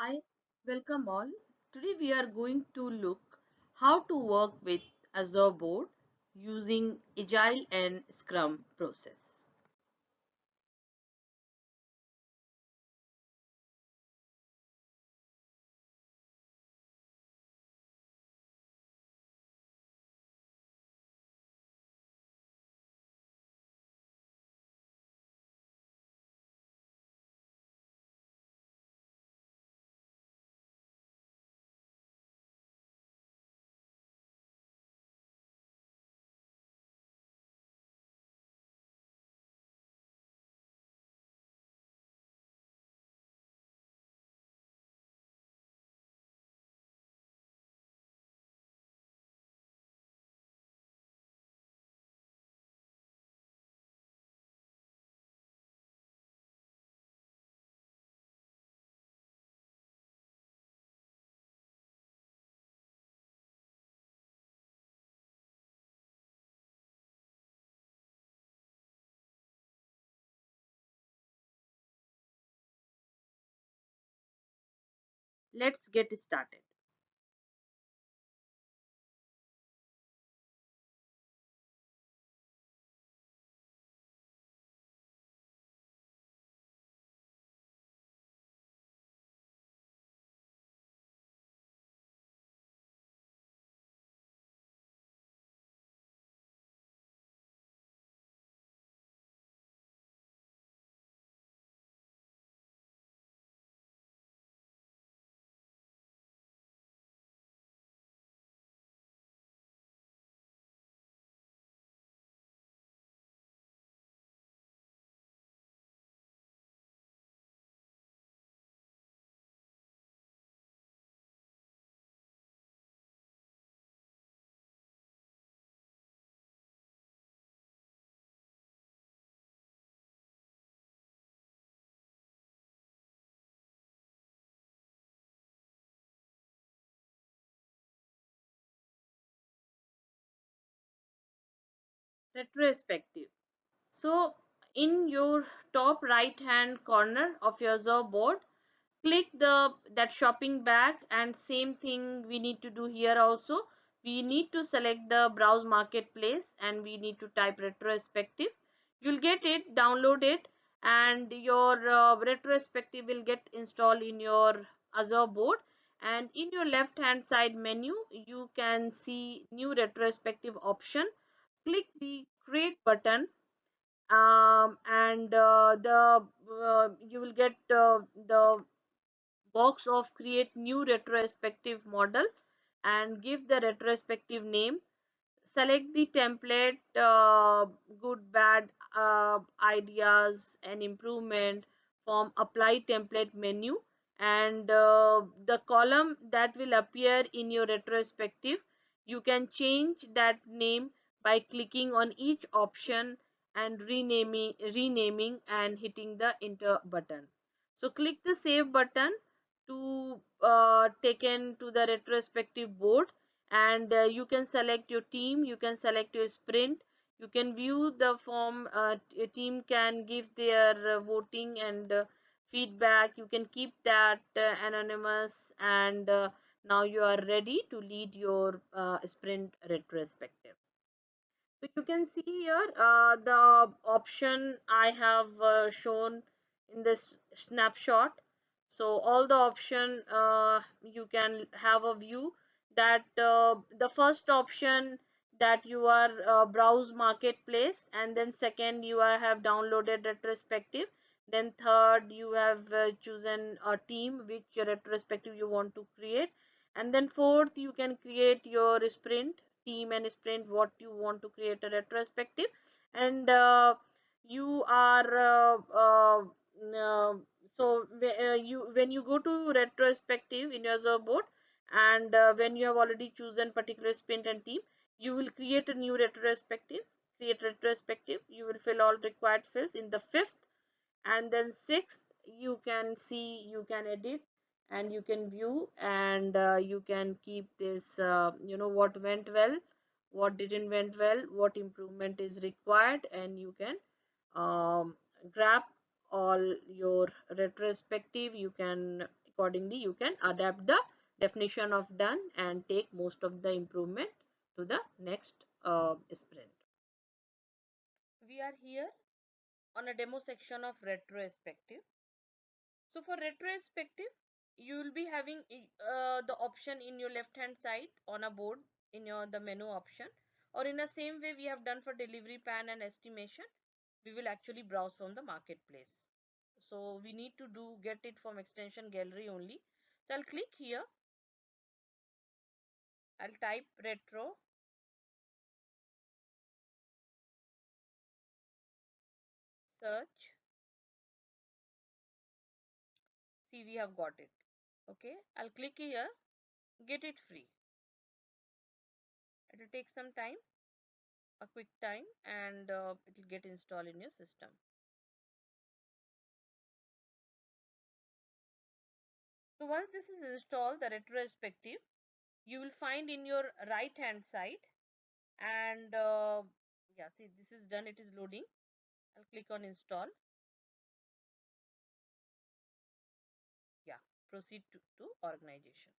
Hi, welcome all. Today we are going to look how to work with Azure board using Agile and Scrum process. Let's get started. Retrospective. So in your top right hand corner of your Azure board, click the that shopping bag, and same thing we need to do here also. We need to select the browse marketplace and we need to type retrospective. You'll get it, download it, and your retrospective will get installed in your Azure board. And in your left hand side menu you can see new retrospective option. Click the create button, and the you will get the box of create new retrospective model and give the retrospective name. Select the template, good, bad, ideas and improvement from apply template menu, and the column that will appear in your retrospective, you can change that name by clicking on each option and renaming and hitting the enter button. So click the save button to taken to the retrospective board, and you can select your team, you can select your sprint, you can view the form. A team can give their voting and feedback. You can keep that anonymous, and now you are ready to lead your sprint retrospective. So you can see here the option I have shown in this snapshot. So all the option, you can have a view that the first option that you are browse marketplace, and then second you have downloaded retrospective, then third you have chosen a team which retrospective you want to create, and then fourth you can create your sprint team and sprint what you want to create a retrospective. And you are so you when you go to retrospective in your Azure board, and when you have already chosen particular sprint and team, you will create a new retrospective. Create retrospective, you will fill all required fields in the fifth, and then sixth you can see, you can edit and you can view, and you can keep this, what went well, what didn't went well, what improvement is required, and you can grab all your retrospective. You can accordingly you can adapt the definition of done and take most of the improvement to the next sprint. We are here on a demo section of retrospective. So for retrospective, you will be having the option in your left hand side on a board in your the menu option, or in the same way we have done for delivery plan and estimation, we will actually browse from the marketplace. So we need to get it from extension gallery only. So I'll click here, I'll type retro, search, see we have got it. Okay, I'll click here, get it free. It will take some time, a quick time, and it will get installed in your system. So once this is installed, the retrospective, you will find in your right hand side, and yeah, see this is done, it is loading. I'll click on install. Yeah, proceed to organization.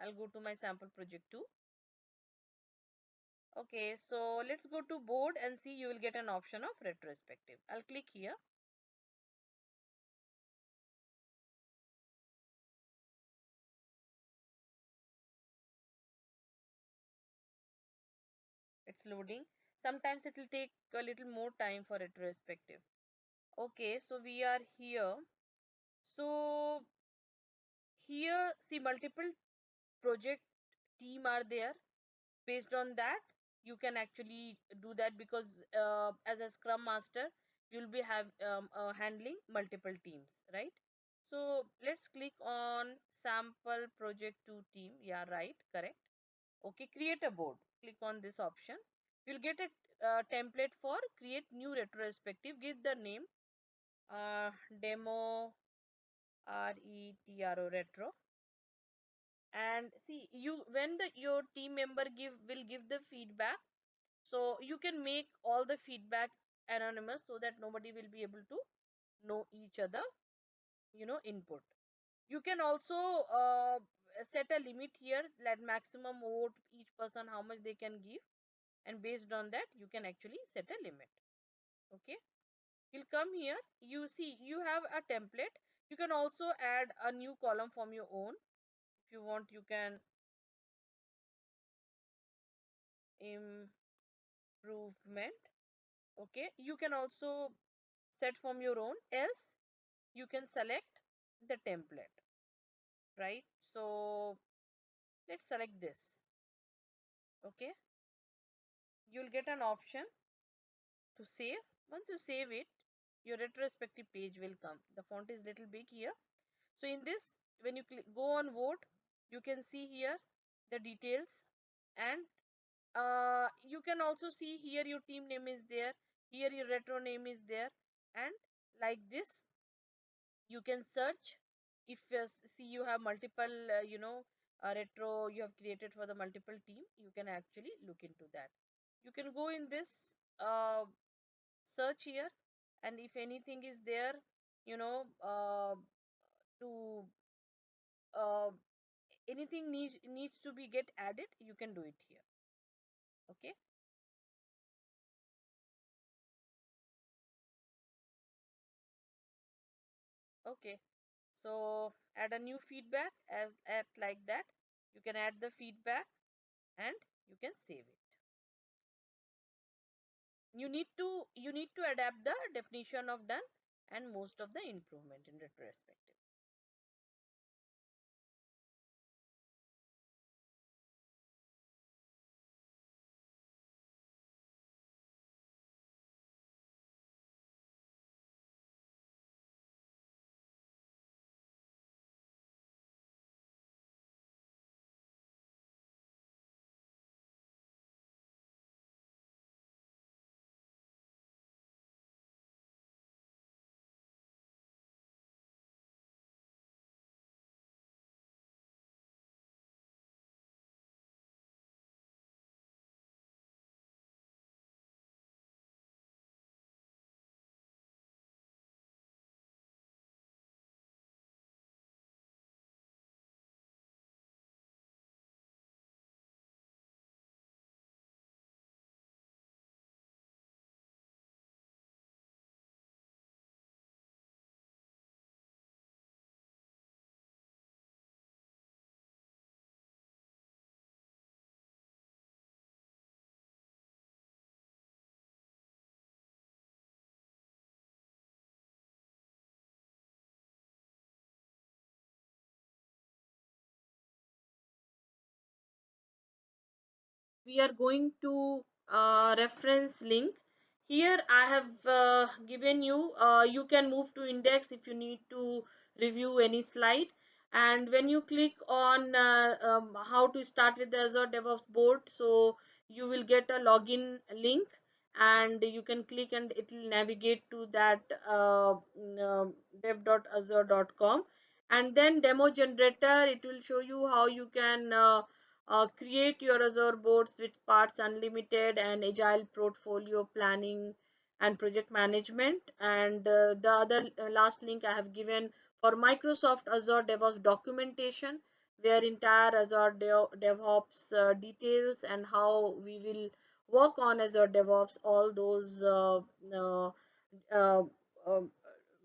I'll go to my sample project 2. Okay, so let's go to board and see, you will get an option of retrospective. I'll click here. It's loading. Sometimes it will take a little more time for retrospective. Okay, so we are here. So here, see, multiple project team are there. Based on that, you can actually do that, because as a scrum master you'll be handling multiple teams, right? So let's click on sample project 2 team. Yeah, right, correct. Okay, create a board, click on this option. You'll get a template for create new retrospective. Give the name demo retro, and see, you when the your team member will give the feedback, so you can make all the feedback anonymous, so that nobody will be able to know each other, input. You can also set a limit here, like maximum vote each person how much they can give, and based on that you can actually set a limit. Okay, you'll come here, you see you have a template. You can also add a new column from your own. If you want, you can improvement. Okay, you can also set from your own, else you can select the template, right? So let's select this. Okay, you'll get an option to save. Once you save it, your retrospective page will come. The font is little big here. So in this, when you go on vote, you can see here the details, and you can also see here your team name is there, here your retro name is there, and like this you can search. If see you have multiple retro you have created for the multiple team, you can actually look into that. You can go in this search here, and if anything is there, you know to uh, anything needs to be get added, you can do it here. Okay, okay, so add a new feedback as at like that. You can add the feedback, and you can save it. You need to adapt the definition of done and most of the improvement in retrospective. we are going to reference link. Here I have given you, you can move to index if you need to review any slide. And when you click on how to start with the Azure DevOps board, so you will get a login link, and you can click and it will navigate to that dev.azure.com. And then demo generator, it will show you how you can create your Azure boards with Parts Unlimited and Agile portfolio planning and project management. And the other last link I have given for Microsoft Azure DevOps documentation, where entire Azure DevOps details and how we will work on Azure DevOps, all those uh, uh, uh,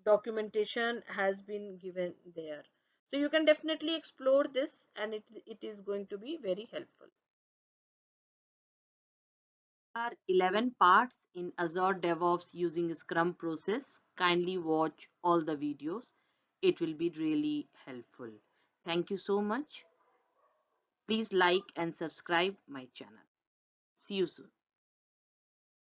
documentation has been given there. So you can definitely explore this, and it is going to be very helpful. There are 11 parts in Azure DevOps using Scrum process. Kindly watch all the videos. It will be really helpful. Thank you so much. Please like and subscribe my channel. See you soon.